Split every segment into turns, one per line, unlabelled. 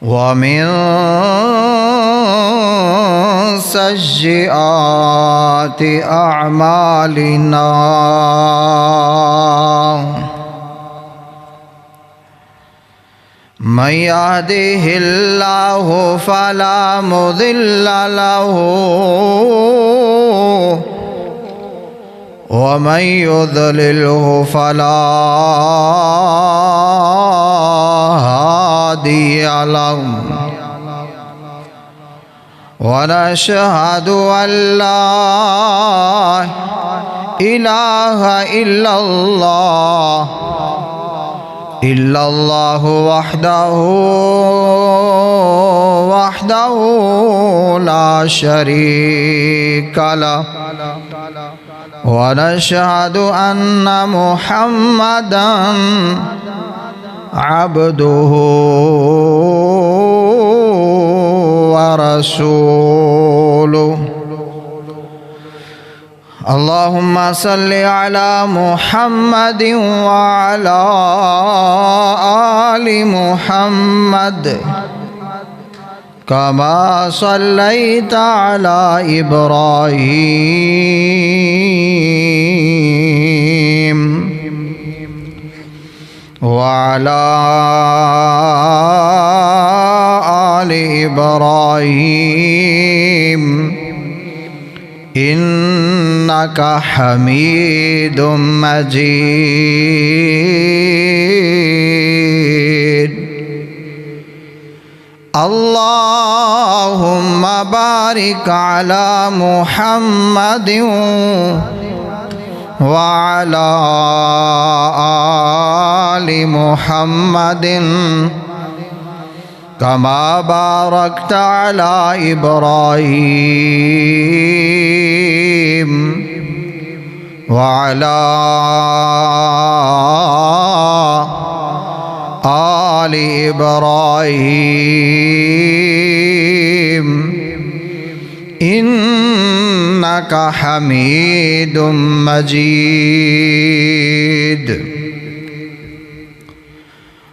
ومن سيئات أعمالنا من يهده الله فلا مضل له ومن يضلله فلا هادي له ونشهد أن لا إله إلا الله وحده لا شريك له ونشهد أن محمدا عبده ورسوله اللهم صل على محمد وعلى آل محمد كما صليت على إبراهيم وعلى آل إبراهيم إنك حميد مجيد اللهم بارك على محمد وعلى آل محمد كما باركت على إبراهيم وعلى آل إبراهيم إنك حميد مجيد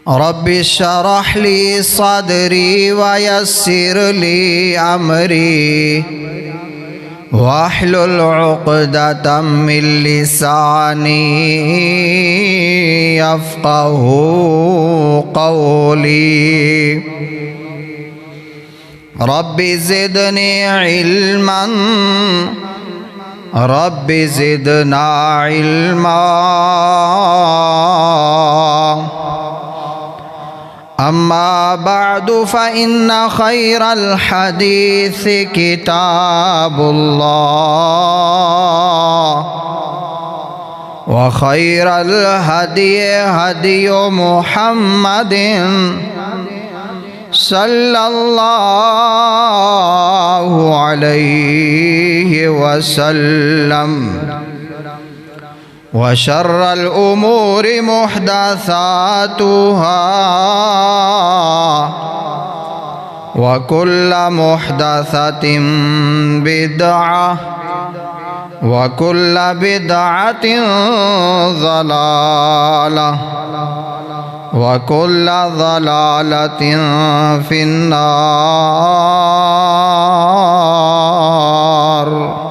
رب اشرح لي صدري ويسر لي أمري واحلل عقدة من لساني يفقه قولي رب زدني علما رب زدنا علما أما بعد فإن خير الحديث كتاب الله وخير الهدي هدي محمد صلى الله عليه وسلم وشر الأمور محدثاتها وكل محدثة بدعة وكل بدعة ضلالة وكل ضلالة في النار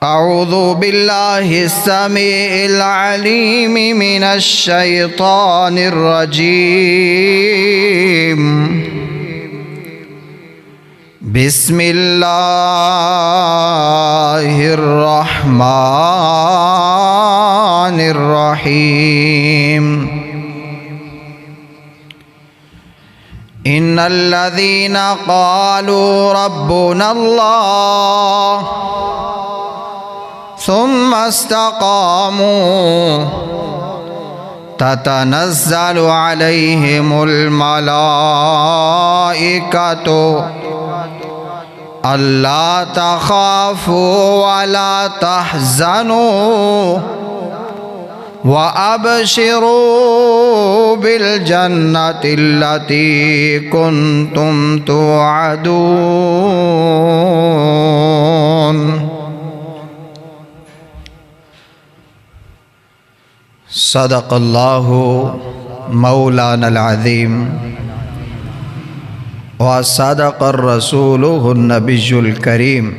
أعوذ بالله السميع العليم من الشيطان الرجيم بسم الله الرحمن الرحيم إن الذين قالوا ربنا الله ثم استقاموا تتنزل عليهم الملائكة ألا تخافوا ولا تحزنوا وأبشروا بالجنة التي كنتم توعدون صدق الله مولانا العظیم وصدق الرسول النبی الکریم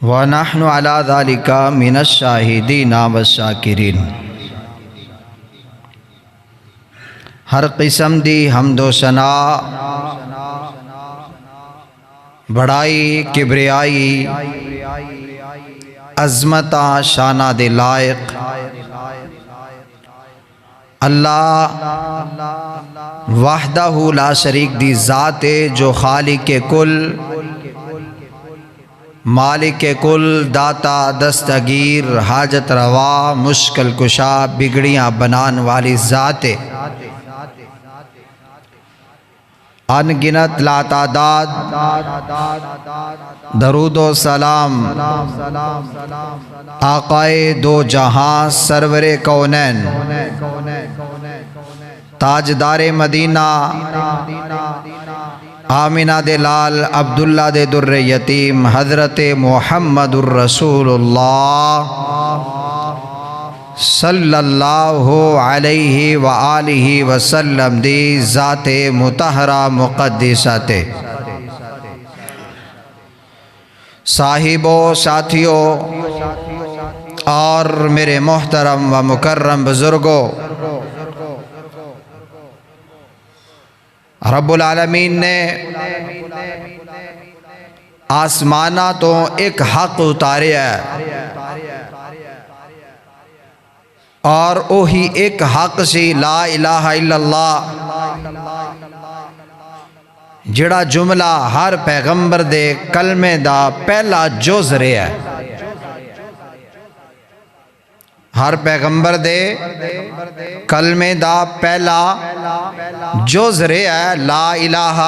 ونحن على ذلك من الشاہدین والشاکرین۔ ہر قسم دی حمد و ثنا، بڑائی، کبریائی، عظمتاں شانہ دے لائق اللہ وحدہ لا شریک دی ذات ہے، جو خالق کل، مالک کل، داتا دستگیر، حاجت روا، مشکل کشا، بگڑیاں بنان والی ذات ہے۔ ان گنت لا تعداد درود و سلام آقائے دو جہاں، سرور کونین، تاجدار مدینہ، آمینہ دے لال، عبداللہ دے در یتیم، حضرت محمد الرسول اللہ صلی اللہ علیہ وآلہ وسلم دی ذات مطہرہ مقدسہ تے۔ صاحبوں، ساتھیوں اور میرے محترم و مکرم بزرگوں، رب العالمین نے آسمانہ تو ایک حق اتارے ہے، اور وہی ایک حق سی لا الہ الا اللہ، جڑا جملہ ہر پیغمبر دے کلمے دا پہلا جز رہا ہے۔ ہر پیغمبر دے کلمے دا پہلا جز رہا ہے لا الہ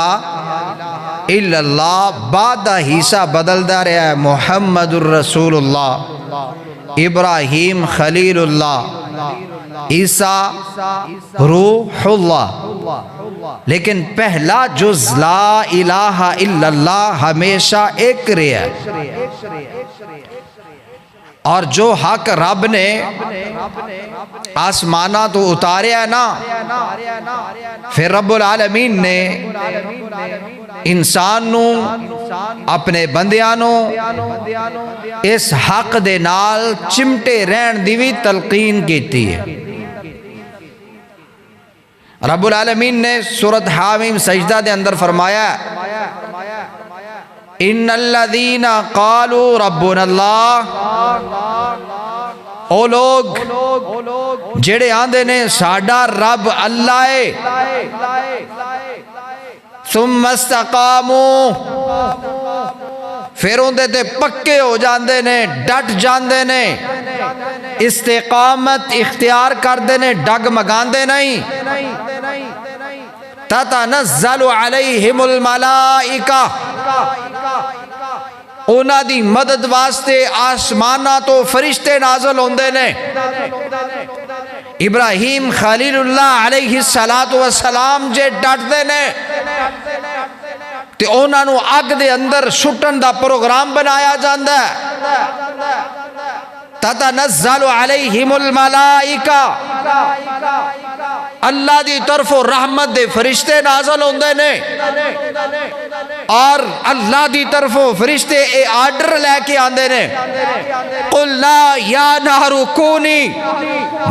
الا اللہ، بعد دا حصہ بدلدا رہا ہے محمد الرسول اللہ، ابراہیم خلیل اللہ، عیسیٰ روح اللہ، لیکن پہلا جز لا الہ الا اللہ ہمیشہ ایک رہا ہے۔ اور جو حق رب نے آسمانہ تو اتاریا ہے نا، پھر رب العالمین نے انسان نو، اپنے بندیاں نو اس حق دے نال چمٹے رہن دی بھی تلقین کیتی ہے۔ رب العالمین نے سورۃ حامیم سجدہ دے اندر فرمایا، ان الذین قالوا ربنا اللہ، او لوگ جڑے آندے نے ساڈا رب اللہ ہے، ثم استقاموا، پھر اندے تے پکے ہو جاندے نے، ڈٹ جاندے نے، استقامت اختیار کردے نے، ڈگ مگاندے نہیں، تتنزل علیہم الملائکہ، اونا دی مدد واسطے آسمانہ تو فرشتے نازل ہوندے نے۔ ابراہیم خلیل اللہ علیہ السلام جے ڈٹ دے نے تے اونا نو اگ دے اندر سٹن دا پروگرام بنایا جاندہ ہے۔ تتنزل علیہم الملائکہ، اللہ دی طرف رحمت دے فرشتے نازل ہوندے نے، اور اللہ دی طرف فرشتے اے آرڈر لے کے آندے نے، قلنا یا نہر کونی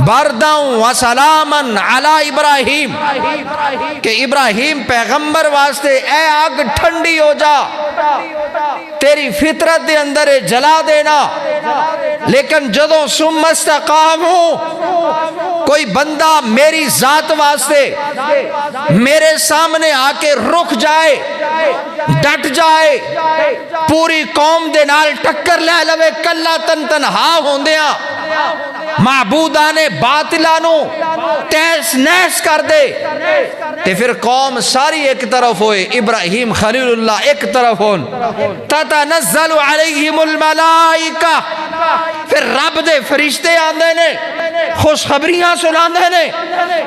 برداً و سلاما علی ابراہیم، کہ ابراہیم پیغمبر واسطے اے آگ ٹھنڈی ہو جا، تیری فطرت دے اندر جلا دینا۔ لیکن جدوں ثم استقاموا، کوئی بندہ میری ذات واسطے میرے سامنے آ کے رک جائے، ڈٹ جائے، پوری قوم دے نال ٹکر لے لوے، کلا تنہا ہوندیاں معبودان باطلانو تیس نیس کر دے، تے پھر قوم ساری ایک طرف ہوئے، ابراہیم خلیل اللہ ایک طرف ہون، تتنزل علیہم الملائکہ، پھر رب دے فرشتے آندے نے، خوشخبریاں سناندے نے،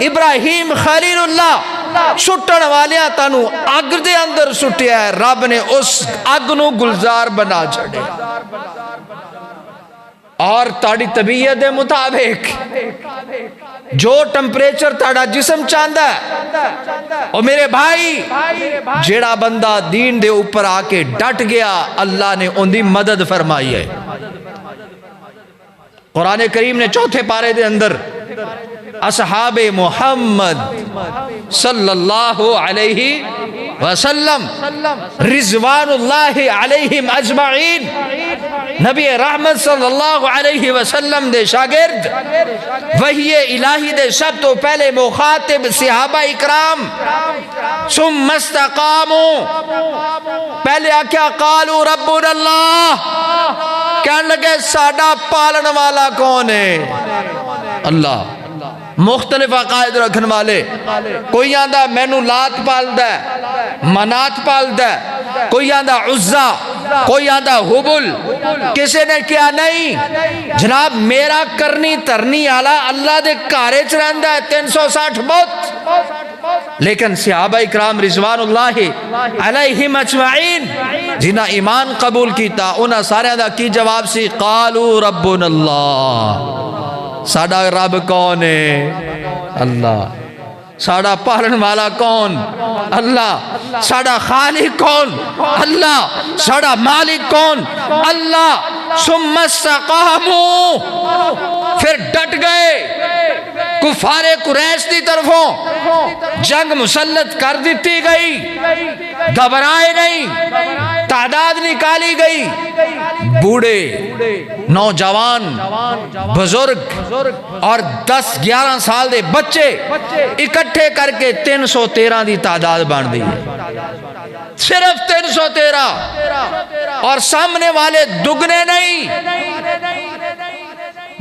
ابراہیم خلیل اللہ سٹن والیاں تانو اگ دے اندر سٹیا ہے، رب نے اس اگ نو گلزار بنا چھڑے، اور تاڑی طبیعت دے مطابق جو ٹمپریچر تاڑا جسم چاندہ ہے اور میرے بھائی جیڑا بندہ دین دے اوپر آکے ڈٹ گیا اللہ نے ان دی مدد فرمائی ہے۔ قرآن کریم نے چوتھے پارے دے اندر اصحاب محمد صلی اللہ علیہ وسلم رضوان اللہ علیہم اجمعین نبی رحمت صلی اللہ علیہ وسلم دے شاگرد وحی الہی دے سب تو پہلے مخاطب صحابہ اکرام ثم استقاموا پہلے آکیا قالوا ربنا اللہ کہنے لگے ساڈا پالن والا کون ہے؟ اللہ۔ مختلف عقائد رکھن والے، کوئی آندہ مینو لات پالدا ہے، منات پالدا ہے، کوئی آندہ عزا، کوئی آندہ حبل، کسی نے کیا نہیں جناب میرا کرنی ترنی آلہ اللہ دے کارے چرندہ ہے 360 بت۔ لیکن صحابہ اکرام رضوان اللہ علیہم اجمعین جنہ ایمان قبول کیتا انہاں سارے دا کی جواب سی قالوا ربنا اللہ، ساڑا رب کون ہے؟ اللہ۔ ساڑا پالن والا کون؟ اللہ۔ ساڑا خالق کون؟ اللہ۔ ساڑا مالک کون؟ اللہ۔ ثم استقاموا پھر ڈٹ گئے، کفار قریش دی طرفوں جنگ مسلط کر دیتی گئی، گھبرائے نہیں، تعداد نکالی گئی، بوڑھے نوجوان بزرگ اور 10-11 سال دے بچے اکٹھے کر کے 313 دی تعداد بن دی ہے، صرف 313، اور سامنے والے دگنے نہیں،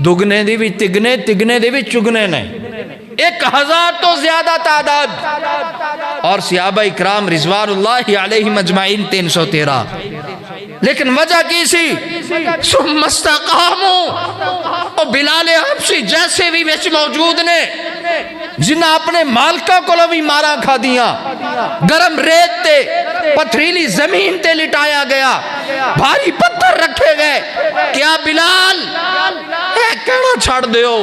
دگنے دی بھی تگنے، تگنے دی بھی چگنے نہیں، 1000 تو زیادہ تعداد، اور صحابہ اکرام رضوان اللہ علیہم اجمعین 313۔ لیکن وجہ کی سی ثم استقاموا، اور بلال حبشی جیسے بھی وچ موجود نے جنہاں اپنے مالکہ کو بھی مارا کھا دیا، گرم ریت تے پتھریلی زمین تے لٹایا گیا، بھاری پتھر رکھے گئے، کیا بلال اے کہنا چھاڑ دیو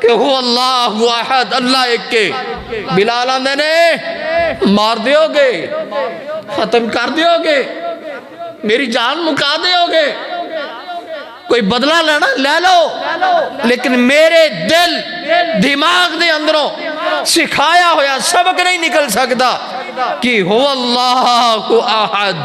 کہ ہو اللہ واحد اللہ ایک کے؟ بلال آندے نے مار دیو گے، ختم کر دیو گے، میری جان مکا دیو گے، کوئی بدلہ لینا لے لو، لیکن میرے دل دماغ دے اندروں سکھایا ہویا سبق نہیں نکل سکتا کہ ہو اللہ احد۔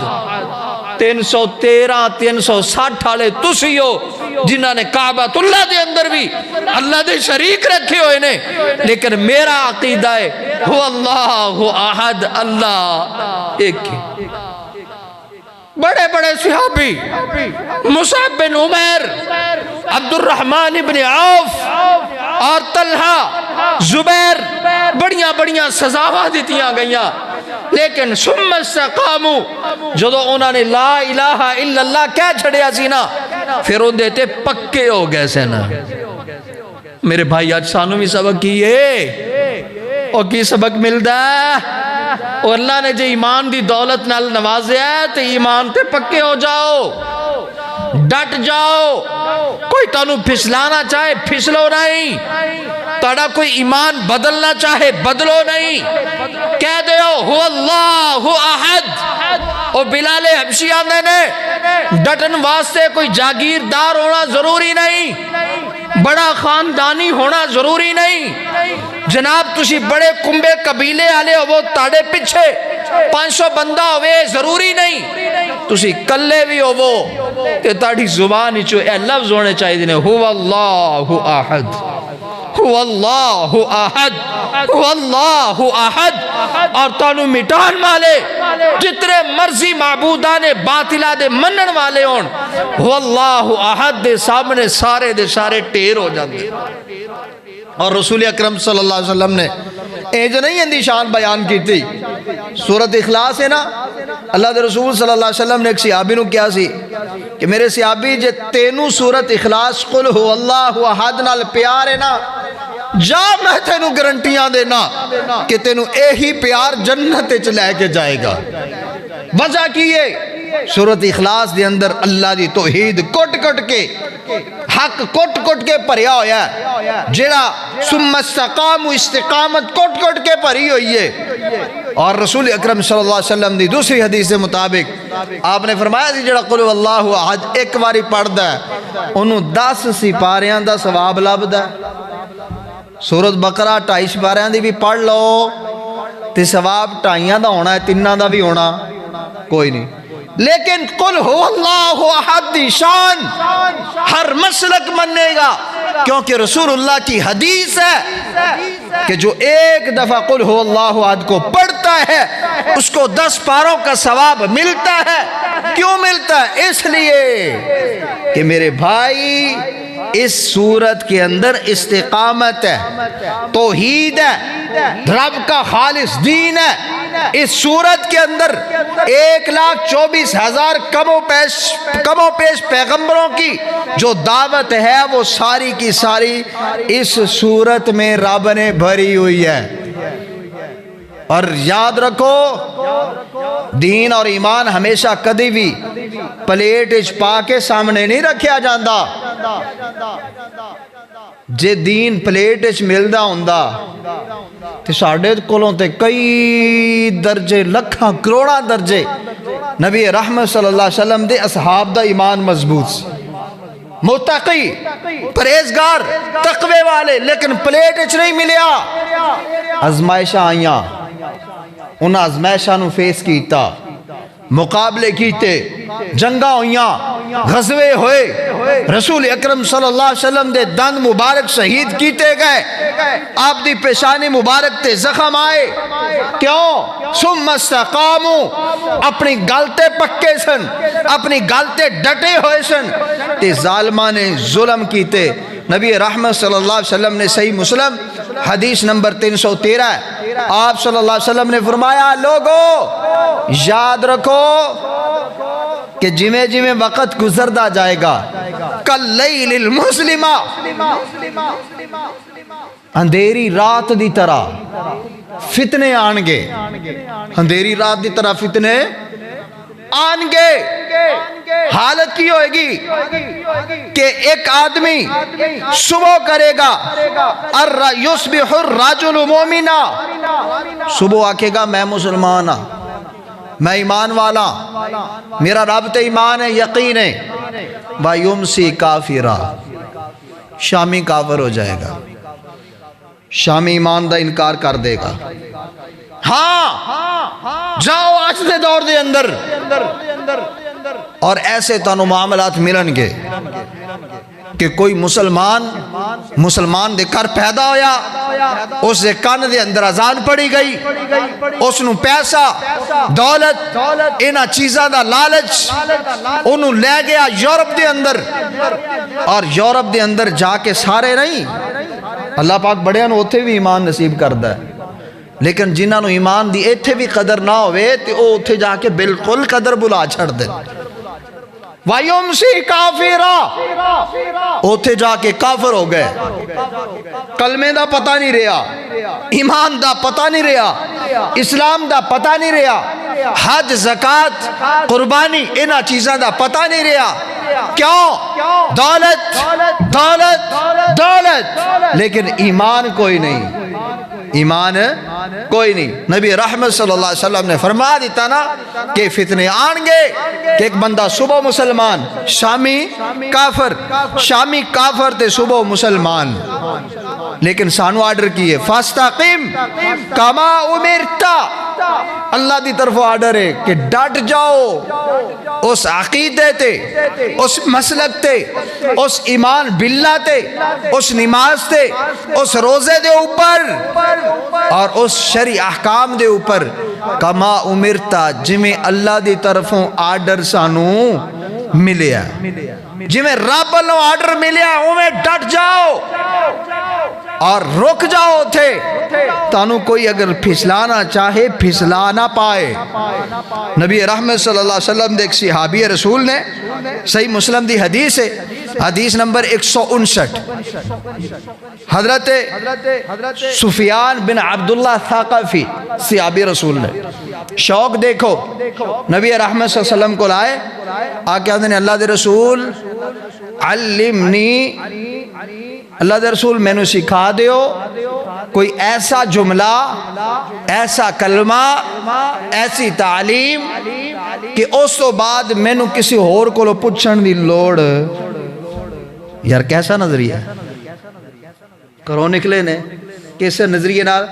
313 360 والے تسی ہو جنہاں نے کعبۃ اللہ دے اندر بھی اللہ دے شریک رکھے ہوئے نے، لیکن میرا عقیدہ ہے ہو اللہ احد اللہ ایک ہے۔ بڑے بڑے صحابی مصعب بن عمیر، عبد الرحمن بن عوف اور طلحہ زبیر بڑیاں بڑیاں سزاواں دیتیاں گئیاں، لیکن ثم استقاموا جدو انہوں نے لا الہ الا اللہ کہہ چھڑیا سی نا پھر ان دیتے پکے ہو گئے سے نا۔ میرے بھائی آج سانو بھی سبق کیے اور کی سبق ملدا ہے، اور اللہ نے جو ایمان دی دولت نال نوازے ہے تو ایمان تے پکے ہو جاؤ، ڈٹ جاؤ، کوئی تانوں پھسلانا چاہے پھسلو نہیں، تاڑا کوئی ایمان بدلنا چاہے بدلو نہیں، کہہ دیو ہو اللہ احد۔ اور بلال حبشی آندے نے ڈٹن واسطے کوئی جاگیردار ہونا ضروری نہیں، بڑا خاندانی ہونا ضروری نہیں، جناب تسی بڑے کنبے قبیلے آلے ہو وہ تاڑے پچھے 500 بندہ ہوئے ضروری نہیں، تسی کلے بھی ہو وہ کہ تاڑی زبان ہی اے لفظ ہونے چاہیے دینے ہو اللہ احد، ہو اللہ احد، ہو اللہ احد، اور تانو مٹان والے جتنے مرضی معبودان باطلہ دے منن والے ہون ہو اللہ احد دے سامنے سارے دے سارے ٹیر ہو جاندے۔ اور رسول اکرم صلی اللہ علیہ وسلم نے جو نہیں اندی شان بیان کی تھی، سورت اخلاص ہے نا، اللہ دے رسول صلی اللہ علیہ وسلم نے ایک صحابی نو کیا سی کہ میرے صحابی جے تینوں سورت اخلاص قل ہو اللہ احد نال پیار ہے نا، جا میں تینوں گرنٹیاں دینا کہ تینوں ایہی پیار جنت چ لے کے جائے گا۔ وجہ کیے سورت اخلاص دے اندر اللہ دی توحید کٹ کٹ کے حق کٹ کٹ کے بھریا ہویا ہے، جڑا ثم استقاموا استقامت کٹ کٹ کے بھری ہوئی ہے۔ اور رسول اکرم صلی اللہ علیہ وسلم دی دوسری حدیث کے مطابق آپ نے فرمایا سی جڑا قل اللہ احد ایک باری پڑھدا ہے انہوں 10 سپاریاں دا ثواب لبدا ہے۔ سورۃ بقرہ 2.5 سپاریاں دی بھی پڑھ لو تے ثواب 2.5 دا ہونا ہے، 3 دا بھی ہونا کوئی نہیں۔ لیکن قل هو اللہ احد دی شان ہر مسلک منے گا، کیونکہ رسول اللہ کی حدیث ہے کہ جو ایک دفعہ قل هو اللہ احد کو پڑھتا ہے اس کو 10 پاروں کا ثواب ملتا ہے۔ کیوں ملتا ہے؟ اس لیے کہ میرے بھائی اس صورت کے اندر استقامت ہے، توحید ہے، رب کا خالص دین ہے۔ اس صورت کے اندر 1,24,000 کم و پیش پیغمبروں کی جو دعوت ہے وہ ساری کی ساری اس صورت میں رب نے بھری ہوئی ہے۔ اور یاد رکھو دین اور ایمان ہمیشہ کدی بھی پلیٹ پا کے سامنے نہیں رکھیا جاندہ۔ جے دین پلیٹ ملدا ہوندا تے ساڈے کولوں تے کئی درجے لکھاں کروڑاں درجے نبی رحمت صلی اللہ علیہ وسلم دے اصحاب دا ایمان مضبوط سی، متقی پرہیزگار تقوی والے، لیکن پلیٹ نہیں ملیا۔ آزمائشاں آئیاں، ان آزمائشاں نو فیس کیتا، مقابلے کیتے، جنگاں ہوئیاں، غزوے ہوئے، رسول اکرم صلی اللہ علیہ وسلم دے دند مبارک شہید کیتے گئے، آپ دی پیشانی مبارک تے زخم آئے۔ کیوں؟ ثم استقاموا، اپنی گالتے پکے سن، اپنی گالتے ڈٹے ہوئے سن تے ظالمہ نے ظلم کیتے۔ نبی رحمت صلی اللہ علیہ وسلم نے صحیح مسلم حدیث نمبر 313 ہے، آپ صلی اللہ علیہ وسلم نے فرمایا لوگو یاد رکھو کہ جمیں جمیں وقت گزردا جائے گا کاللیل المظلمہ، اندھیری رات دی طرح فتنے آنگے، اندھیری رات دی طرح فتنے آنگے۔ حالت کی ہوئے گی کہ ایک آدمی صبح کرے گا یصبح الرجل مومنا، صبح آکے گا میں مسلمان ہاں، میں ایمان والا، میرا رب تے ایمان ہے، یقین ہے، وَيُمْسِي کافرا، شامی کافر ہو جائے گا، شامی ایمان دا انکار کر دے گا۔ ہاں جاؤ آج دے دور دے اندر اور ایسے تانوں معاملات ملن گے کہ کوئی مسلمان دے کر پیدا ہویا، اس دے کان دے اندر اذان پڑی گئی، اس نو پیسہ دولت انہاں چیزاں دا لالچ انہوں لے گیا یورپ دے اندر، اور یورپ دے اندر جا کے سارے نہیں، اللہ پاک بڑے نو اتھے بھی ایمان نصیب کردہ ہے، لیکن جنہاں نو ایمان دی ایتھے بھی قدر نہ ہوئے تے او اتھے جا کے بالکل قدر بلا چھڑ دے۔ وَيُمْسِي کافرا، اتھے جا کے کافر ہو گئے، کلمے دا پتہ نہیں رہا، ایمان دا پتہ نہیں رہا، اسلام دا پتہ نہیں رہا، حج زکاة قربانی انہاں چیزاں دا پتہ نہیں رہا۔ کیوں؟ دولت، لیکن ایمان کوئی نہیں، ایمان کوئی نہیں۔ نبی رحمت صلی اللہ علیہ وسلم نے فرما دیتا نا کہ فتنے آنگے کہ ایک بندہ صبح مسلمان، شامی کافر تے صبح مسلمان، لیکن سانو آرڈر کیے فاستقم کما امرتا، اللہ دی طرف آرڈر ہے کہ ڈٹ جاؤ اس عقیدے تے، اس مسلک تے، اس ایمان باللہ تے، اس نماز تے، اس روزے دے اوپر اور اس شرعی احکام دے اوپر، کما امرتا جمیں اللہ دی طرفوں آرڈر سانو ملیا، جمیں رب اللہ آرڈر ملیا میں ڈٹ جاؤ اور رک جاؤ تھے، تانو کوئی اگر پھسلانا چاہے پھسلا نہ پائے۔ نبی رحمت صلی اللہ علیہ وسلم دے ایک صحابی رسول نے صحیح مسلم دی حدیث ہے، حدیث نمبر 159، حضرت سفیان بن عبداللہ ثقفی صحابی رسول نے، شوق دیکھو نبی رحمت صلی اللہ علیہ وسلم کو لائے، آکے آدھے نے اللہ دے رسول علمنی، اللہ دے رسول میں نو سکھا دیو کوئی ایسا جملہ، ایسا کلمہ، ایسی تعلیم کہ اس تو بعد میں نو کسی اور کو پوچھن دی لوڑ۔ یار کیسا نظریہ ہے؟ کرو نکلے نے کیسے نظریے نال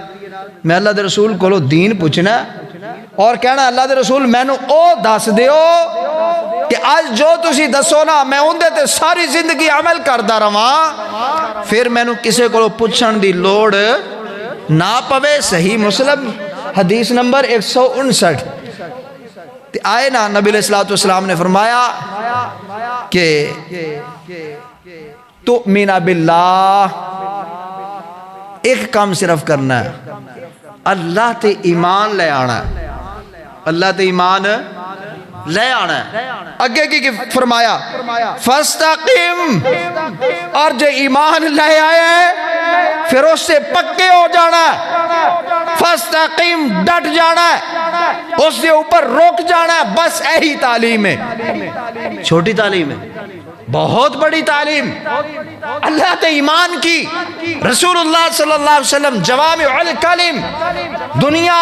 میں اللہ دے رسول کو دین پوچھنا اور کہنا اللہ دے رسول میں نو او دس دیو کہ آج جو تسی دسو نا میں اندے تے ساری زندگی عمل کردہ رہا، پھر میں نو کسے کو پوچھن دی لوڑ نہ پوے۔ صحیح مسلم حدیث نمبر 159 آئے نا، نبی علیہ السلام نے فرمایا کہ تؤمن باللہ، ایک کام صرف کرنا ہے، اللہ تے ایمان لے آنا ہے، اللہ تے ایمان لے آنا ہے۔ اگے کی فرمایا فاستقم، اور جو ایمان لے آئے پھر اس سے پکے ہو جانا ہے، فاستقم ڈٹ جانا ہے، اس کے اوپر روک جانا ہے، بس یہی تعلیم ہے۔ چھوٹی تعلیم ہے، بہت بڑی تعلیم اللہ تے ایمان کی۔ رسول اللہ صلی اللہ علیہ وسلم جوامع الکلم، دنیا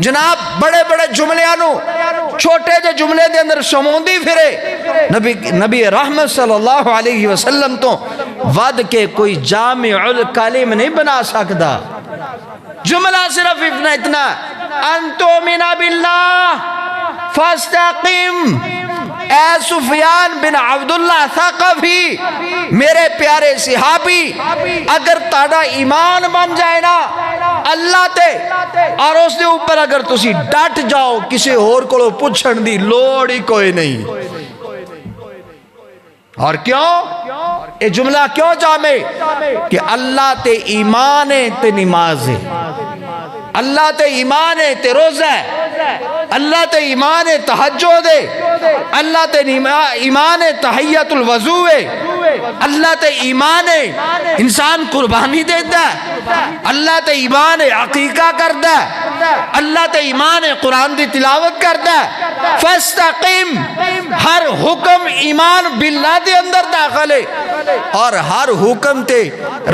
جناب بڑے بڑے جملیاں نو چھوٹے جے جملے دے اندر سموندی پھرے۔ نبی رحمت صلی اللہ علیہ وسلم تو ود کے کوئی جامع الکلم نہیں بنا سکتا۔ جملہ صرف اتنا ان تؤمن باللہ فاستقم۔ اے سفیان بن عبداللہ ثقفی، میرے پیارے صحابی، اگر تاڑا ایمان بن جائے نا اللہ تے اور اس دے اوپر اگر تسی ڈٹ جاؤ، کسی اور کو پوچھن دی لوڑ ہی کوئی نہیں۔ اور کیوں یہ جملہ کیوں جامع کہ اللہ تے ایمان تے نماز ہے، اللہ تے ایمان تے روزہ ہے، اللہ تے ایمان تہجد ہے، اللہ تے ایمان تحیت الوضو ہے، اللہ تے ایمان انسان قربانی دیتا ہے، اللہ تے ایمان عقیقہ کرتا ہے، اللہ تے ایمان قرآن دی تلاوت کرتا ہے۔ فاستقم، ہر حکم ایمان باللہ دے اندر داخل ہے، اور ہر حکم تے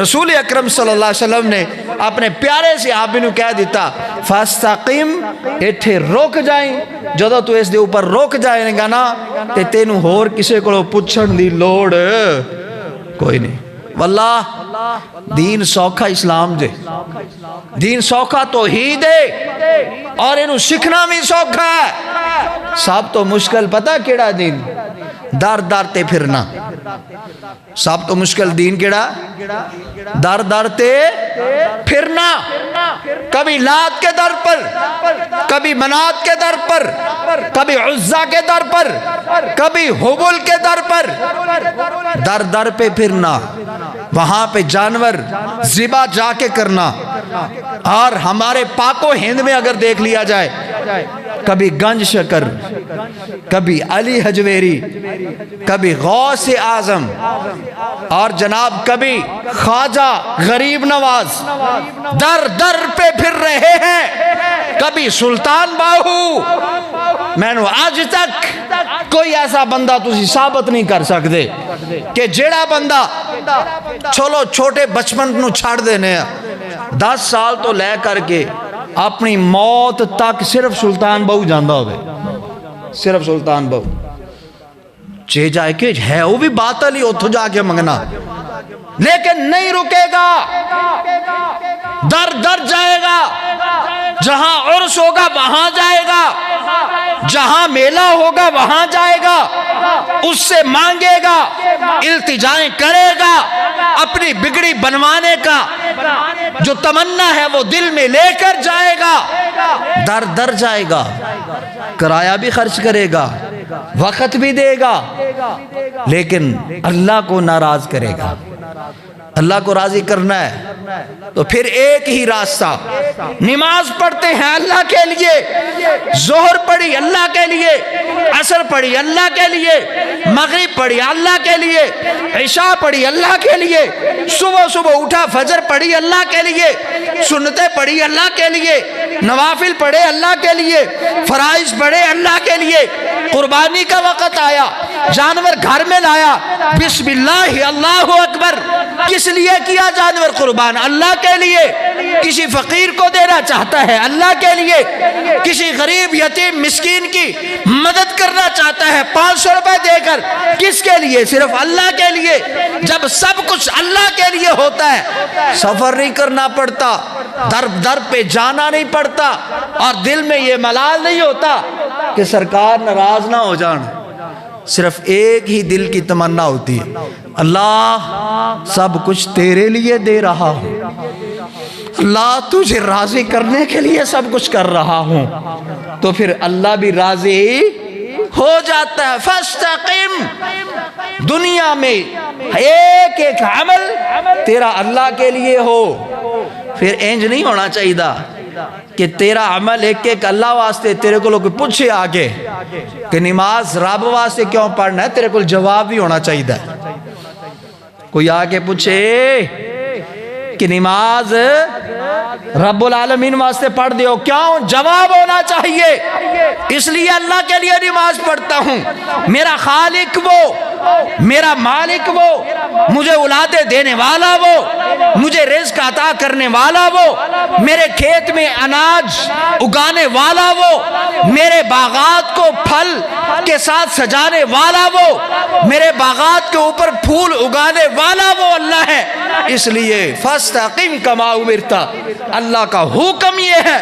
رسول اکرم صلی اللہ علیہ وسلم نے اپنے پیارے صحابی نو کہہ دیتا فاستقم، ایتھے روک جائیں، جدو تو اس دے اوپر روک جائیں گا نا تے تینو ہور کسے کو پوچھن دی لوڑ کوئی نہیں۔ واللہ دین سوکھا اسلام دے، دین سوکھا توحید ہے، اور انہوں سکھنا بھی سوکھا ہے۔ سب تو مشکل پتہ کیڑا دین؟ در در تے پھرنا۔ سب تو مشکل دین کیڑا؟ در در تے پھرنا، کبھی لات کے در پر، کبھی منات کے در پر، کبھی عزہ کے در پر، کبھی حبل کے در پر، در در پہ پھرنا، وہاں پہ جانور ذبح جا کے کرنا۔ اور ہمارے پاک و ہند میں اگر دیکھ لیا جائے، کبھی گنج شکر، کبھی علی حجویری، کبھی غوث اعظم، اور جناب کبھی خواجہ غریب نواز، در در پہ پھر رہے ہیں۔ کبھی سلطان باہو، میں نے آج تک کوئی ایسا بندہ تسی ثابت نہیں کر سکتے کہ جیڑا بندہ چلو چھوٹے بچپن نو چھاڑ دینے 10 سال تو لے کر کے اپنی موت تک صرف سلطان بہو جاندہ ہوئے، صرف سلطان بہو چے جائے کہ ہے وہ بھی باطل ہی اتھو جا کے منگنا، لیکن نہیں رکے گا، در در جائے گا، جہاں عرس ہوگا وہاں جائے گا، جہاں میلہ ہوگا وہاں جائے گا، اس سے مانگے گا، التجائیں کرے گا، اپنی بگڑی بنوانے کا جو تمنا ہے وہ دل میں لے کر جائے گا، در در جائے گا، کرایہ بھی خرچ کرے گا، وقت بھی دے گا، لیکن اللہ کو ناراض کرے گا۔ اللہ کو راضی کرنا ہے تو پھر ایک ہی راستہ، نماز پڑھتے ہیں اللہ کے لیے، ظہر پڑھی اللہ کے لیے، عصر پڑھی اللہ کے لیے، مغرب پڑھی اللہ کے لیے، عشاء پڑھی اللہ کے لیے، صبح صبح اٹھا فجر پڑھی اللہ کے لیے، سنتیں پڑھی اللہ کے لیے، نوافل پڑھے اللہ کے لیے، فرائض پڑھے اللہ کے لیے، قربانی کا وقت آیا جانور گھر میں لایا، بسم اللہ اللہ اکبر، کس لیے کیا جانور قربان؟ اللہ کے لیے۔ کسی فقیر کو دینا چاہتا ہے اللہ کے لیے، کسی غریب یتیم مسکین کی مدد کرنا چاہتا ہے 500 روپے دے کر، کس کے لیے؟ صرف اللہ کے لیے۔ جب سب کچھ اللہ کے لیے ہوتا ہے، سفر نہیں کرنا پڑتا، در در پہ جانا نہیں پڑتا، اور دل میں یہ ملال نہیں ہوتا کہ سرکار ناراض نہ ہو جان۔ صرف ایک ہی دل کی تمنا ہوتی ہے، اللہ سب کچھ تیرے لیے دے رہا ہوں، اللہ تجھے راضی کرنے کے لیے سب کچھ کر رہا ہوں، تو پھر اللہ بھی راضی ہو جاتا ہے۔ فاستقم، دنیا میں ایک ایک عمل تیرا اللہ کے لیے ہو، پھر انج نہیں ہونا چاہیے کہ تیرا عمل ایک ایک اللہ واسطے، تیرے کو لوگ پوچھے آگے کہ نماز رب واسطے کیوں پڑھنا ہے، تیرے کو جواب بھی ہونا چاہیے۔ کوئی آگے پوچھے کہ نماز رب العالمین واسطے پڑھ دیو، کیوں؟ جواب ہونا چاہیے۔ اس لیے اللہ کے لیے نماز پڑھتا ہوں، میرا خالق وہ، میرا مالک وہ، مجھے اولادیں دینے والا وہ، مجھے رزق عطا کرنے والا وہ، میرے کھیت میں اناج اگانے والا وہ، میرے باغات کو پھل کے ساتھ سجانے والا وہ، میرے باغات کے اوپر پھول اگانے والا وہ اللہ ہے۔ اس لیے فاستقم کما امرت، اللہ کا حکم یہ ہے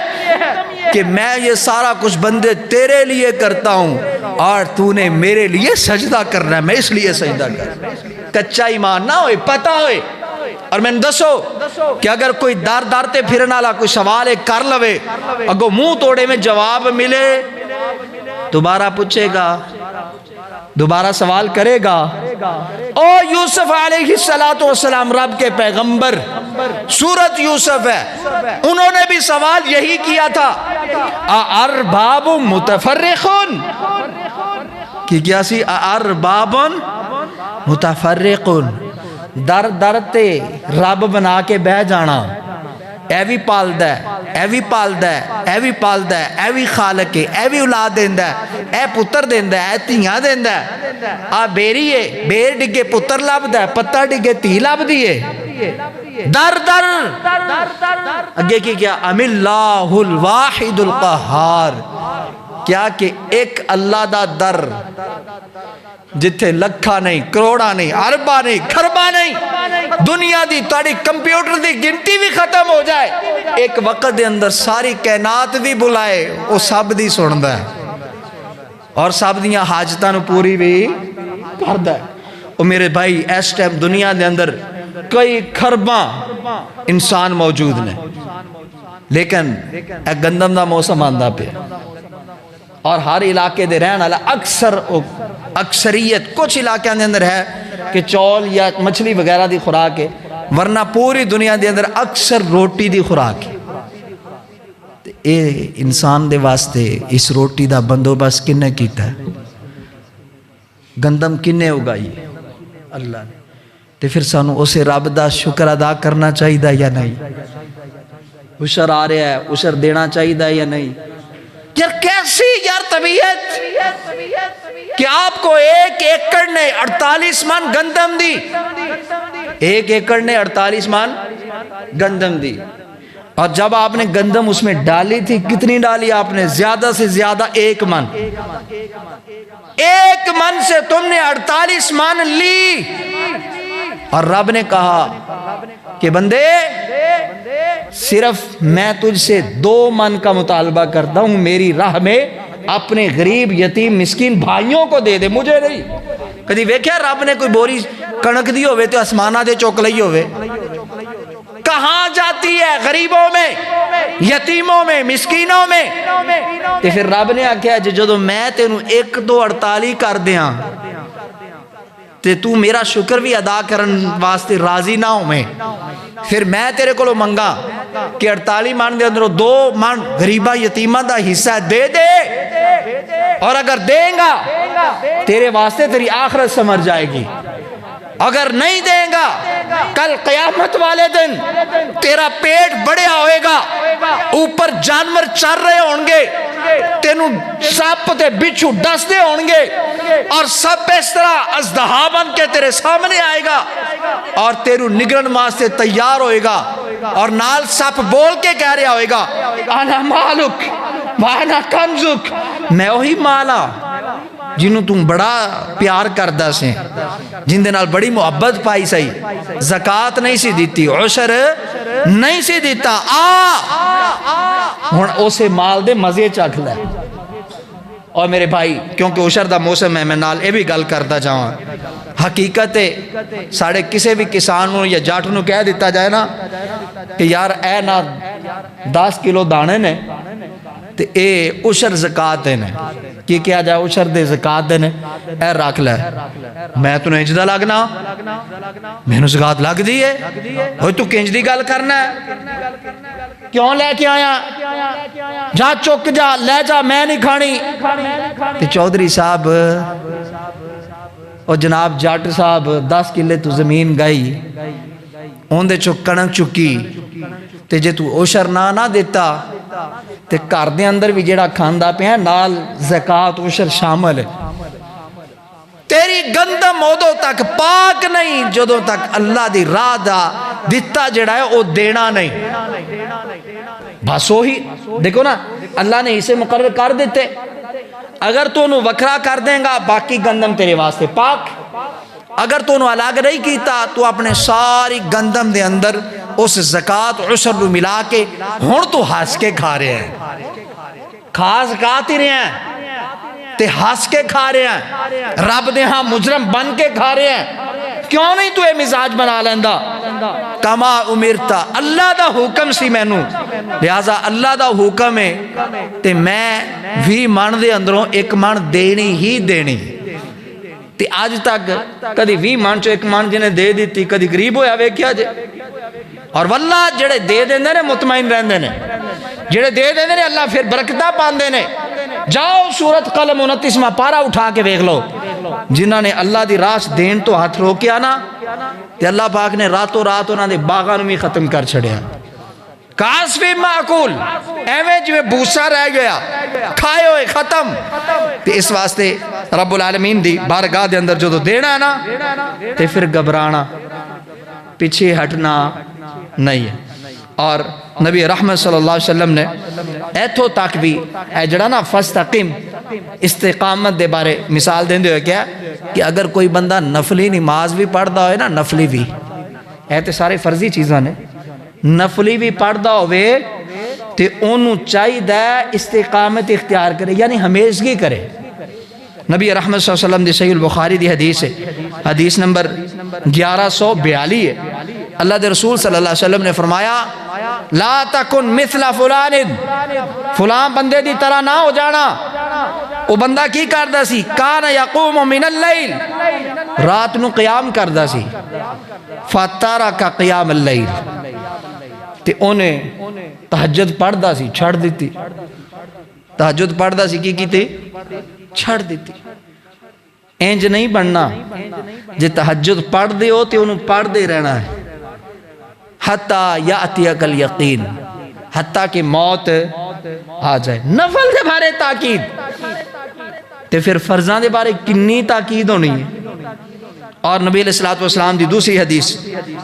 کہ میں یہ سارا کچھ بندے تیرے لیے کرتا ہوں، اور تو نے میرے لیے سجدہ کرنا ہے، میں اس لیے سجدہ کرنا۔ کچا ایمان نہ ہوئے، پتہ ہوئے۔ اور میں نے دسو کہ اگر کوئی دار دارتے پھرنا والا کوئی سوال کر لوے، اگو منہ توڑے میں جواب ملے، دوبارہ پوچھے گا، دوبارہ سوال کرے گا۔ او یوسف علیہ السلام رب کے پیغمبر، سورت یوسف ہے، انہوں نے بھی سوال یہی کیا تھا، ارباب متفرقون، کہ کیا سی؟ ارباب متفرقون، در در تے رب بنا کے بہ جانا، اے بھی پالدہ ہے، اے بھی پالدہ ہے، اے بھی پالدہ ہے، اے بھی خالق ہے، اے بھی اولاد دیندہ ہے، اے پتر دیندہ ہے، اے تیاں دیندہ ہے، آ بیری ہے، بیر ڈگے پتر لاب دا ہے، پتر ڈگے تی لاب دیئے، در در اگے کی کیا؟ ام اللہ الواحد القہار، کیا کہ ایک اللہ دا در جتھے لکھا نہیں، کروڑا نہیں، اربا نہیں، کھربا نہیں، دنیا دی تاڑی کمپیوٹر دی گنتی بھی ختم ہو جائے، ایک وقت دے اندر ساری کائنات بھی بلائے، وہ سب دی سندا ہے اور سب دیاں حاجتاں نو پوری بھی کردا ہے۔ او میرے بھائی، اس ٹائم دنیا دے اندر کئی کھرباں انسان موجود نے، لیکن ایک گندم دا موسم آندا پہ، اور ہر علاقے دے رہن والا اکثریت کچھ علاقے دے اندر ہے کہ چول یا مچھلی وغیرہ دی خوراک ہے، ورنہ پوری دنیا دے اندر اکثر روٹی دی خوراک ہے۔ اے انسان دے واسطے اس روٹی دا بندوبست کنے کیتا ہے؟ گندم کنے اگائی؟ اللہ نے۔ تے پھر سانو اسے رب دا شکر ادا کرنا چاہیے یا نہیں؟ عشر آ رہا ہے، عشر دینا چاہیے یا نہیں؟ یار کیسی یار طبیعت کہ آپ کو 1 ایکڑ نے 48 من گندم دی، 1 ایکڑ نے 48 من گندم دی، اور جب آپ نے گندم اس میں ڈالی تھی، کتنی ڈالی آپ نے؟ زیادہ سے زیادہ 1 من، 1 من سے تم نے 48 من لی، اور رب نے کہا کہ بندے صرف میں تجھ سے 2 من کا مطالبہ کرتا ہوں، میری راہ میں اپنے غریب یتیم مسکین بھائیوں کو دے دے، مجھے نہیں۔ کدی ویکھیا رب نے کوئی بوری کنک دی ہوئے تو آسمانہ دے چوک لئی ہوئے؟ کہاں جاتی ہے؟ غریبوں میں، یتیموں میں، مسکینوں میں۔ تے پھر رب نے آکھیا جدو میں تینوں 1 2 48 کر دیاں تے تو میرا شکر بھی ادا کرن واسطے راضی نہ ہو، پھر میں تیرے کو منگا کہ 48 من دے اندر 2 من غریبہ یتیمہ دا حصہ دے دے، اور اگر دیں گا تیرے واسطے تیری آخرت سمر جائے گی، اگر نہیں دیں گا کل قیامت والے دن تیرا پیٹ بڑھیا ہوئے گا، اوپر جانور چر رہے ہوں گے، تینوں سپ تے بچھو ڈسدے ہون گے اور سپ اس طرح ازدہا بن کے تیرے سامنے آئے گا اور تیروں نگرن واسطے تیار ہوئے گا اور نال سپ بول کے کہہ رہا ہوئے گا انا مالک وانا کنزک، میں وہی مالا جنہوں تم بڑا پیار کردہ سے، جن دے نال بڑی محبت پائی سئی، زکاة نہیں سی دیتی، عشر نہیں سی دیتا، ہن اسے مال دے مزے چکھ لے۔ اور میرے بھائی کیونکہ عشر دا موسم ہے، میں نال اے بھی گل کرتا جاؤں، حقیقت ہے ساڑھے کسے بھی کسانوں یا جاٹنوں کہہ دیتا جائے نا کہ یار اے نا 10 کلو دانے نے تے اے عشر زکاة نے، کی کیا جائے عشر دے زکاة نے، اے رکھ لے، میں تو نہیں جدہ لگنا، میں نے زکاة لگ دی ہے، ہوئی تو کنج دی گل کرنا ہے، کیوں لے کے آیا، جا چک جا لے جا میں نہیں کھانی۔ تے چودھری صاحب اور جناب جاٹ صاحب 10 کلے تو زمین گئی، اون دے چک کنک چکی، تے جے تو عشر نہ دیتا تے گھر دے اندر بھی جیڑا کھاندا پیا نال زکاة عشر شامل ہے۔ تیری گندم ادو تک پاک نہیں جدوں تک اللہ دی راہ دا دتا جڑا ہے او دینا نہیں۔ بس وہی دیکھو نا اللہ نے اسے مقرر کر دیتے، اگر تو انہوں وکھرا کر دیں گا باقی گندم تیرے واسطے پاک، اگر تو انہوں الگ نہیں کیتا تو اپنے ساری گندم دے اندر اس زکاة عشر رو ملا کے ہون تو ہنس کے کھا رہے ہیں، کھا زکاة ہی رہے ہیں تے ہنس کے کھا رہے ہیں، رب دے ہاں مجرم بن کے کھا رہے ہیں، کیوں نہیں تو اے مزاج بنا لیندا؟ کما امرتا، اللہ دا حکم سی مینوں، لہذا اللہ دا حکم ہے تے میں 20 من دے اندروں 1 من دینی ہی دینی۔ تے آج تک کدی 20 من چو 1 من جنہیں دے دیتی کدی غریب ہویا وے کیا جے؟ اور واللہ جڑے دے دیندے نے مطمئن رہندے نے، جڑے دے دیندے نے اللہ پھر برکتہ پاندے نے۔ جاؤ سورت قلم 29واں پارہ اٹھا کے دیکھ لو، جنہاں نے اللہ دی راس دین تو ہاتھ روکیا نا تے اللہ پاک نے راتوں رات انہاں دے باغاں بھی ختم کر چھڑیا۔ کاسفی معقول ایویں جو بوسا رہ گیا کھائے ہوئے ختم۔ تے اس واسطے رب العالمین دی بارگاہ دے اندر جو دینا ہے نا تے پھر گھبرانا پیچھے ہٹنا نہیں ہے۔ اور نبی رحمت صلی اللہ علیہ وسلم نے ایتھو تک بھی اے جڑا نا فاستقم استقامت دے بارے مثال دیندے ہوئے کیا کہ اگر کوئی بندہ نفلی نماز بھی پڑھدا ہوئے نا، نفلی بھی اے تے سارے فرضی چیزاں نے، نفلی بھی پڑھدا ہوئے تے انہوں چاہی دے استقامت اختیار کرے یعنی ہمیشگی کرے۔ نبی رحمت صلی اللہ علیہ وسلم دی صحیح البخاری دی حدیث ہے، حدیث نمبر 1142 ہے، اللہ دے رسول صلی اللہ علیہ وسلم نے فرمایا لا تکن مثل فلان، فلان بندے دی طرح نہ ہو جانا۔ وہ بندہ کی کردہ سی؟ کان یقوم من اللیل، رات نو قیام کردہ سی، فترک قیام اللیل، تے انہیں تہجد پڑھ دا سی چھڑ دیتی، تہجد پڑھ دا سی کی تے چھڑ دیتی۔ اینج نہیں بننا جے تہجد پڑھ دے ہو تے انہوں پڑھ دے رہنا ہے حتیٰ یاتیک الیقین، حتیٰ کہ موت آ جائے۔ نفل دے بارے تاکید تے پھر فرضاں دے بارے کنی تاکید ہونی ہے۔ اور نبی علیہ السلام دی دوسری حدیث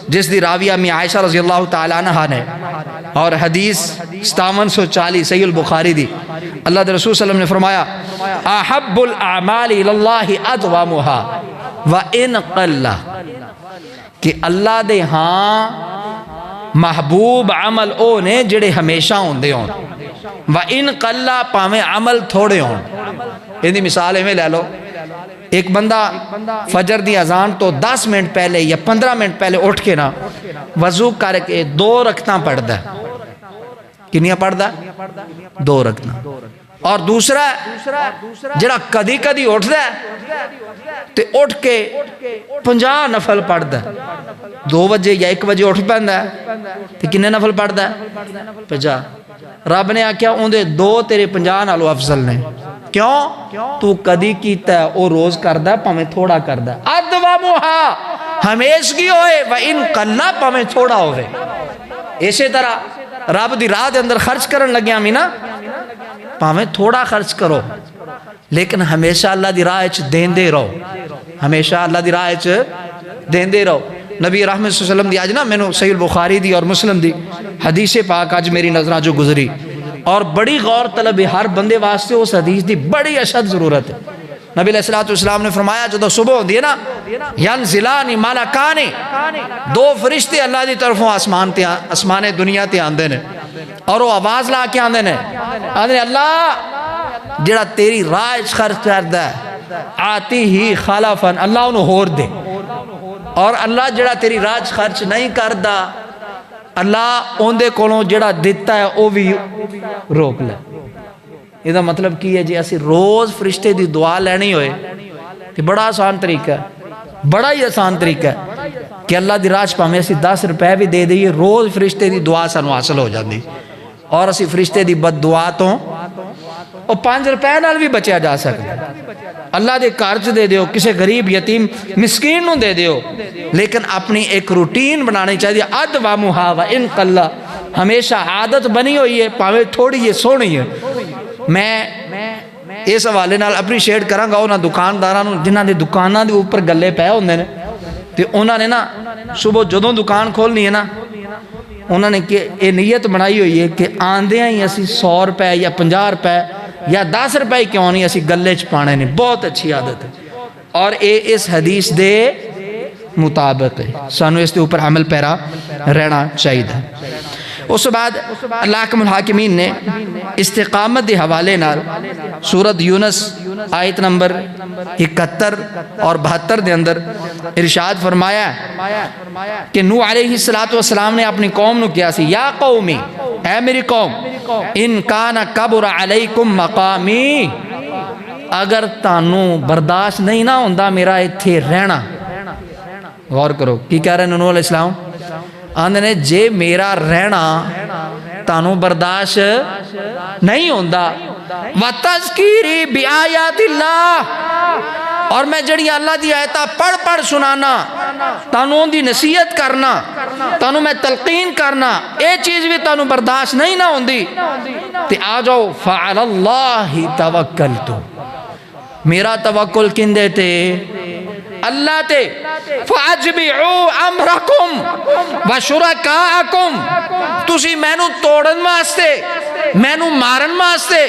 جس دی راویہ میں عائشہ رضی اللہ تعالیٰ عنہ نے، اور حدیث 5740 صحیح البخاری دی، اللہ دے رسول صلی اللہ علیہ وسلم نے فرمایا احب الاعمال الاللہ ادوامها وان قل، کہ اللہ دے ہاں محبوب عمل او نے جڑے ہمیشہ ہوندے ہون، وان قل پاویں عمل تھوڑے ہون۔ ان دی مثال میں لے لو، ایک بندہ فجر دی اذان تو 10 منٹ پہلے یا 15 منٹ پہلے اٹھ کے نا وضو کر کے 2 رکعتاں پڑھدا ہے، کنیاں پڑھدا؟ 2 رکعتاں۔ اور دوسرا جڑا کدی کدی اٹھدا ہے تے اٹھ کے 50 نفل پڑھدا ہے، 2 بجے یا 1 بجے اٹھ پیندا ہے تے کنے نفل پڑھدا ہے؟ 50۔ رب نے آکھیا اوندے 2 تیرے 50 نالوں افضل نے۔ کیوں؟ تو کدی کیتا ہے او روز کردا ہے پاویں تھوڑا کردا ہے، ادوامها ہمیشگی ہوئے وان قل پاویں تھوڑا ہوئے۔ اسی طرح رب دی راہ دے اندر خرچ کرن لگیا میں نا پاویں تھوڑا خرچ کرو لیکن ہمیشہ اللہ دی راہ وچ دیندے رہو، ہمیشہ اللہ دی راہ وچ دیندے رہو۔ نبی رحمت صلی اللہ علیہ وسلم دی آج نا میں نے صحیح بخاری دی اور مسلم دی حدیث پاک آج میری نظرہ جو گزری اور بڑی غور طلب ہے، ہر بندے واسطے اس حدیث دی بڑی اشد ضرورت ہے۔ نبی علیہ السلام نے فرمایا جدو صبح ہوندی ہے نا، ینزلانی ملکانی، دو فرشتے اللہ دی طرفوں آسمان دنیا تے آندے نے اور وہ آواز لا کے آندے نے، اللہ جڑا تیری راہ خرچ کردا ہے آتی ہی خلفن، اللہ انہوں ہور دے، اور اللہ جڑا تیری راہ خرچ نہیں کردا اللہ اوندے کولوں جڑا دیتا ہے وہ بھی روک لے۔ یہ دا مطلب کی ہے جی اسی روز فرشتے دی دعا لینی ہوئے کہ بڑا آسان طریقہ ہے، بڑا ہی آسان طریقہ ہے کہ اللہ دی راہ پاویں اسی 10 روپے بھی دے دئیے، روز فرشتے دی دعا سانو حاصل ہو جاندی اور اسی فرشتے دی بد دعا تو اور 5 روپے نال بھی بچیا جا سکتا۔ اللہ دے کارج دے دیو، کسے غریب یتیم مسکین نو دے دیو، لیکن اپنی ایک روٹین بنانے چاہیے، ادوا محاوا ان قلہ، ہمیشہ عادت بنی ہوئی ہے پاویں تھوڑی ہے سونی ہے۔ میں اس حوالے نال اپریشیٹ کراں گا انہاں دکانداراں نوں جنہاں دے دکاناں دے اوپر گلے پے ہوندے نے تے انہاں نے نا صبح جدوں دکان کھولنی ہے نا انہوں نے کہ یہ نیت بنائی ہوئی ہے کہ آندیاں ہی اسی 100 روپے یا 50 روپے یا 10 روپے کیوں نہیں اسی گلے چ پانے نے، بہت اچھی عادت ہے اور اے اس حدیث دے مطابق ہے، سانو اس دے اوپر عمل پیرا رہنا چاہیے۔ اس بعد اللہ حکم الحاکمین نے استقامت دے حوالے نال سورۃ یونس آیت نمبر 71 اور 72 دے اندر ارشاد فرمایا کہ نوح علیہ السلام نے اپنی قوم نو کیا سی، یا قومی، اے میری قوم، ان کان کبر علیکم مقامی، اگر تانوں برداشت نہیں نہ ہوندا میرا ایتھے رہنا، غور کرو کی کہہ رہے ہیں نوح علیہ السلام، آندھے نے جے میرا رہنا تانوں برداشت نہیں ہوندا، وَتَذْكِيرِ بِآيَاتِ اللَّهِ، اور میں جڑی اللہ دی آیتہ پڑھ سنانا، تانوں دی نصیحت کرنا، تانوں میں تلقین کرنا، اے چیز بھی تانوں برداشت نہیں نہ ہوندی تے آ جاؤ فَعَلَى اللَّهِ تَوَكَّلْتُ، میرا توکل کندے تے اللہ تے، فَأَجْبِعُوا أَمْرَكُمْ وَشُرَكَاءَكُمْ، تُسی میں نو توڑن واسطے، میں نو مارن واسطے،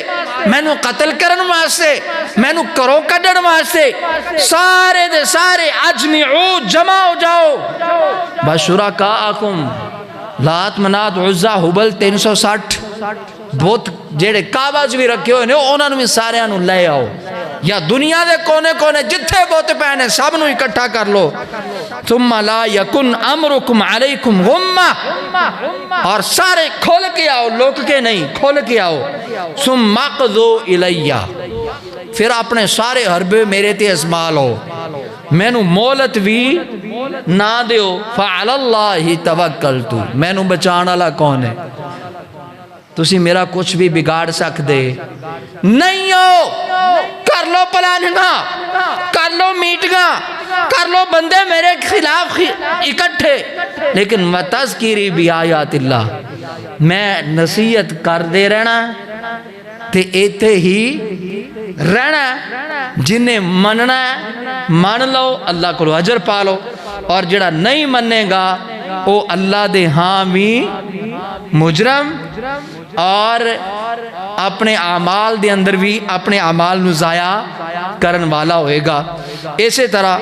میں نو قتل کرن واسطے، میں نو کرو کڈن واسطے سارے دے سارے اجمعوا جمع ہو جاؤ، وَشُرَكَاءَكُمْ، لات منات عزہ حبل 360 بہت جیڑے کعبہ بھی رکھے ہوئے نے انہوں نے بھی سارے انہوں لے آؤ، یا دنیا دے کونے کونے جتھے بہت پہنے سب نو اکٹھا کر لو، ثم لا یکن امرکم علیکم غمہ، اور سارے کھول کے آؤ، لوک کے نہیں کھول کے آؤ، ثم اقضوا الیہ، پھر اپنے سارے حربے میرے تے ازمال ہو، میں نو مولت بھی نہ دیو، فعلی اللہ توکلت، میں نو بچانا اللہ کون ہے، تسی میرا کچھ بھی بگاڑ سکتے نہیں ہو، کر لو پلاننا، کر لو میٹنگاں، کر لو بندے میرے خلاف اکٹھے، لیکن وَتَذْكِيرِ بِآيَاتِ اللَّهِ، میں نصیحت کر دے رہنا تے ایتھے ہی رہنا، جنہیں مننا ہے مان لو، اللہ کو اجر پا لو، اور جڑا نہیں مننے گا وہ اللہ دے ہاں بھی مجرم اور اپنے اعمال دے اندر بھی اپنے اعمال نو ضائع کرن والا ہوئے گا۔ اسی طرح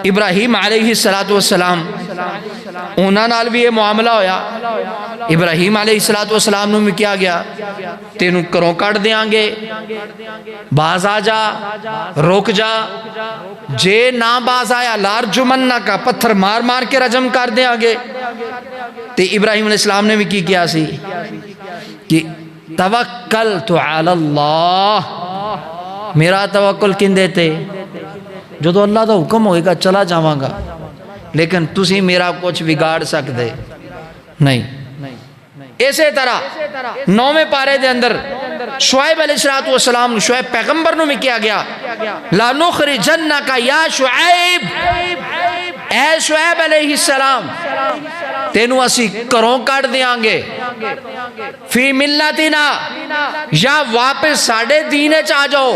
ابراہیم علیہ السلام انہاں نال بھی یہ معاملہ ہویا، ابراہیم علیہ السلام نو بھی کیا گیا، تینوں کروں کٹ دیاں گے، باز آ جا، روک جا، جے نہ باز آیا لارجمنہ کا پتھر مار مار کے رجم کر دیاں گے۔ تے ابراہیم علیہ السلام نے بھی کی کیا سی کہ توکلت علی اللہ، میرا توکل کندے تے جو اللہ دا حکم ہوئے گا چلا جاواں گا، لیکن تسی میرا کچھ بگاڑ سکتے نہیں۔ اسی طرح 9ویں پارے دے اندر شعیب علیہ السلام شعیب پیغمبر نو میں کیا گیا، لَنُخْرِجَنَّكَ یا شعیب، اے شعیب علیہ السلام تینوں اسی کروں کٹ دیاں گے، فی ملتنا، یا واپس ساڑھے دین آ جاؤ۔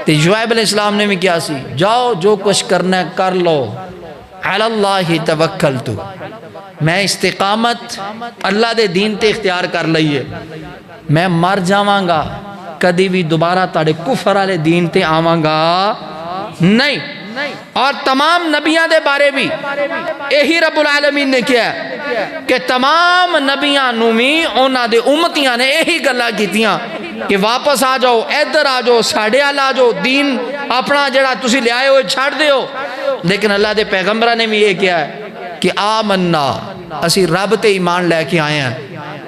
تو شعیب علیہ السلام نے بھی کیا سی، جاؤ جو کچھ کرنا ہے کر لو، علی اللہ توکلت، میں استقامت اللہ دے دین تے اختیار کر لئیے، میں مر جاواں گا، کدی بھی دوبارہ تاڑے کفر والے دین تے آواں گا نہیں۔ اور تمام نبیاں دے بارے بھی یہی رب العالمین نے کیا ہے کہ تمام نبیاں نومی اونا دے امتیاں نے یہی گلا کیتیاں کہ واپس آ جاؤ، ادھر آ جاؤ، ساڑھے آل آ جاؤ، دین اپنا جڑا تسی لے آئے ہوئے چھاڑ دے ہو۔ لیکن اللہ دے پیغمبرہ نے بھی یہ کیا ہے کہ آمنا، اسی رب تے ایمان لے کے آئے ہیں،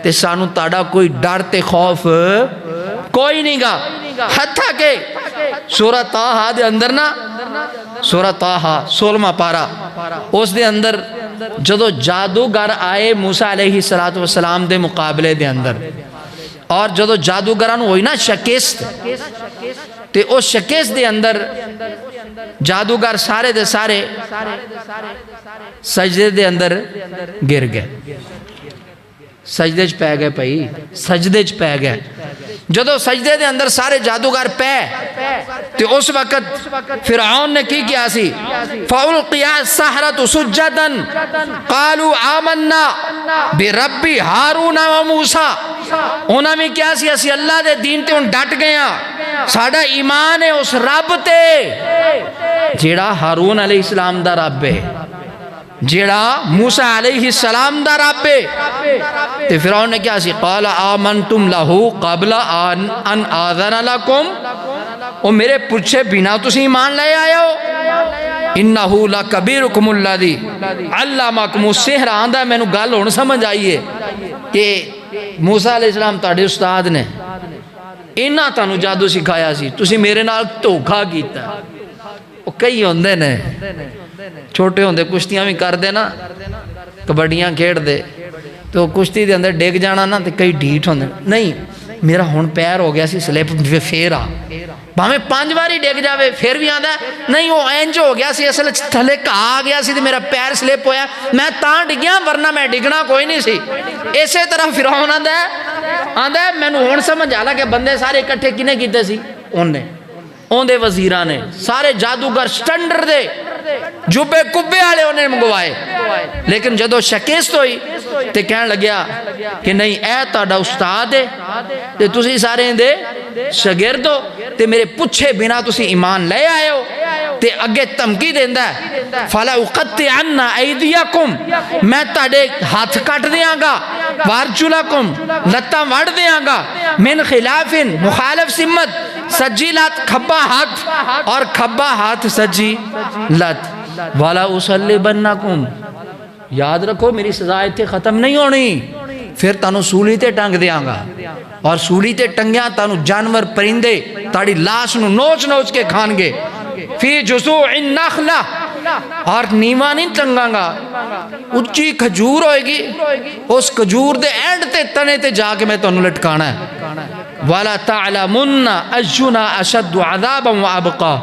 تے سانو تاڑا کوئی ڈر تے خوف کوئی نہیں گا۔ حتیٰ کہ سورہ طٰہٰ دے اندر نا، سورہ طٰہٰ 16واں پارہ، اس دے اندر جدو جادوگر آئے موسیٰ علیہ السلام دے مقابلے دے اندر، اور جدو جادوگران ہوئی نا شکست، تے اس شکست دے اندر جادوگر سارے دے سارے سجدے دے اندر گر گئے، سجدے چ پہ گئے پئی، سجدے چ پہ گئے۔ جدو سجدے دے اندر سارے جادوگر پہ، تے اس وقت فرعون نے کی کیا سی، فَأُلْقِيَا السَّحَرَةُ سُجَّدًا قَالُوا آمَنَّا بِرَبِّ ہارون و موسیٰ، انہاں میں کیا سی، اسی اللہ دے دین تے ان ڈٹ گیا، ساڑھا ایمان ہے اس رب تے جیڑا ہارون علیہ السلام دا رب ہے، جیڑا موسیٰ علیہ السلام دا رب ہے۔ تے فرعون نے کیا سی، قال آمنتم لہو قبل ان آذن لکم، او میرے پوچھے بنا تسی ایمان لے آئے ہو، انہو لکبیرکم الذی علمکم السحر، آندہ میں نو گل ہون سمجھ آئیے کہ موسیٰ علیہ السلام تاڑے استاد نے انہاں تانو جادو سکھایا سی، تسی میرے نال دھوکا کیتا۔ وہ کئی ہوندے نے چھوٹے ہوندے کشتیاں بھی کر دے نا، کبڈیاں کھیڑ دے تو کشتی دے اندر ڈیگ جانا نا، تو کئی ڈھیٹ ہوندے نہیں، میرا ہون پیر ہو گیا سی سلیپ پھر آ، بھامیں 5 باری ڈیگ جاوے پھر بھی آندہ ہے نہیں، وہ اینج ہو گیا سی، اصل تھلے کہا گیا سی، میرا پیر سلیپ ہویا، میں تاں ڈگیا ورنہ میں ڈگنا کوئی نہیں سی۔ اسی طرح فرعون آندہ ہے میں نو ہون سمجھ آلا کہ بندے سارے اکٹھے کنے کیتے سی، اون دے وزیران نے سارے جادوگر سٹنڈر دے جوبے کبے آلے انہیں منگوائے، لیکن جدو شکست ہوئی تے کہنے لگیا کہ نہیں اے تاڑا استاد ہے، تے تسی سارے دے شگرد ہو، تے میرے پچھے بنا تسی ایمان لے آئے ہو، تے اگے تمکی دیندہ ہے فَلَا اُقَتِّعَنَّ أَيْدِيَكُمْ، میں تاڑے ہاتھ کٹ دیاں گا، وَارْجُلَكُمْ لتاں وڑ دیاں گا، من خلافن مخالف سمت، سجی لات کھبا ہاتھ اور کھبا ہاتھ سجی لات، وَلَا أُصَلِّبَنَّكُمْ، یاد رکھو میری سزا اتھے ختم نہیں ہونی، پھر تانو سولی تے ٹنگ دیاں گا، اور سولی تے ٹنگیاں تانو جانور پرندے تاڑی لاش نو نوچ نوچ کے کھان گے، فی جزوع النخلہ، اور نیوہ نہیں ٹنگاں گا، اچھی کھجور ہوئے گی، اس کھجور دے اینڈ تے تنے تے جا کے میں تانو لٹکانا ہے، وَلَا تَعْلَمُنَّ أَيُّنَا أَشَدُّ عَذَابًا وَأَبْقَىٰ،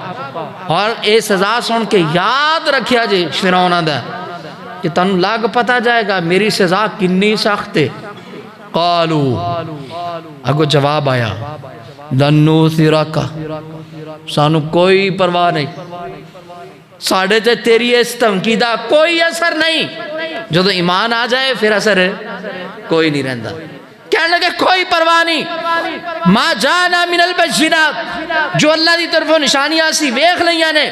اور اے سزا سن کے یاد رکھیا جے فرعون دا کہ تانو لاگ پتا جائے گا میری سزا کنی سخت ہے۔ قالوا، اگو جواب آیا، لَن نُؤْثِرَكَ، سانو کوئی پرواہ نہیں، ساڑھے تے تیری اس دھمکی دا کوئی اثر نہیں، جدو ایمان آ جائے پھر اثر کوئی نہیں رہندا۔ کہنے لگے کوئی پرواہ نہیں، ما جانا من البینات، جو اللہ دی طرفوں نشانیاں سی ویکھ لیاں نے،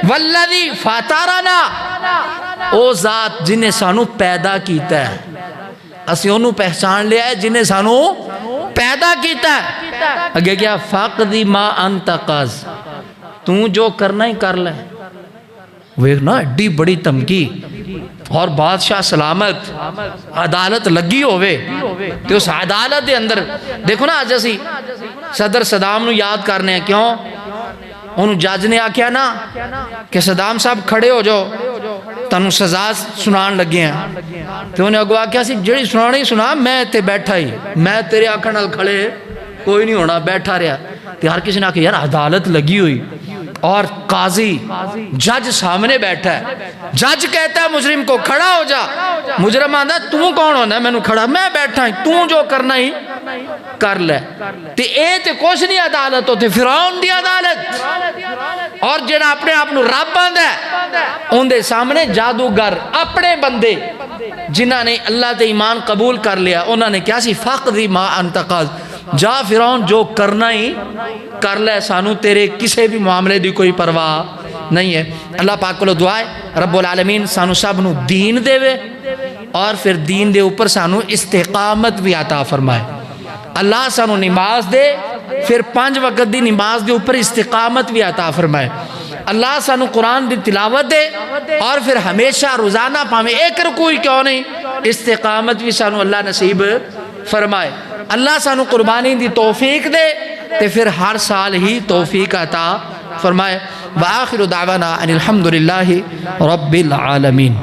والذی فطرنا، او ذات جنہیں سانو پیدا کیتا ہے، اسی انہوں پہچان لیا ہے جنہیں سانو پیدا کیتا ہے، اگے کیا فَقْضِ مَا أَنْتَ قَاضٍ، تو جو کرنا ہی کر لے، وہ ایک نا اڈی بڑی تمکی، اور بادشاہ سلامت عدالت لگی ہوئے، تو اس عدالت دے اندر دیکھو نا آج اسی صدر صدام نو یاد کرنے ہیں، کیوں انہوں جج نے آکھیا نا کہ صدام صاحب کھڑے ہو جاؤ، تنہوں سزا سنان لگے ہیں، تو انہیں اگوا کیا سی جڑی سنانا ہی سنا، میں تے بیٹھا ہی، میں تیرے آنکھیں نال کھڑے کوئی نہیں ہونا، بیٹھا رہا، تو ہر کسی نے آکھا یار عدالت لگی ہوئی، اور قاضی جج سامنے بیٹھا ہے، جج کہتا ہے مجرم کو کھڑا ہو جا، مجرم آندہ تو کون ہونا ہے، میں نے کھڑا، میں بیٹھا ہوں، تو جو کرنا ہی کر لے۔ تے اے تے کچھ نہیں عدالت ہوتے، فرعون دی عدالت، اور جنہاں اپنے آپ نو رب آندہ ہے ان دے سامنے جادوگر اپنے بندے جنہاں نے اللہ تے ایمان قبول کر لیا، انہاں نے کیا سی فقضی ما انتقاض، جا فرعون جو کرنا ہی کر لے، سانو تیرے کسے بھی معاملے دی کوئی پرواہ نہیں ہے۔ اللہ پاک کو دعا ہے رب العالمین سانو سب نو دین دے وے، اور پھر دین دے اوپر سانو استقامت بھی عطا فرمائے۔ اللہ سانو نماز دے، پھر 5 وقت دی نماز دے اوپر استقامت بھی عطا فرمائے۔ اللہ سانو قرآن دی تلاوت دے، اور پھر ہمیشہ روزانہ پاویں ایک رکوع کیوں نہیں، استقامت بھی سانو اللہ نصیب فرمائے۔ اللہ سانو قربانی دی توفیق دے، تے پھر ہر سال ہی توفیق عطا فرمائے۔ وآخر دعوانا ان الحمدللہ رب العالمین۔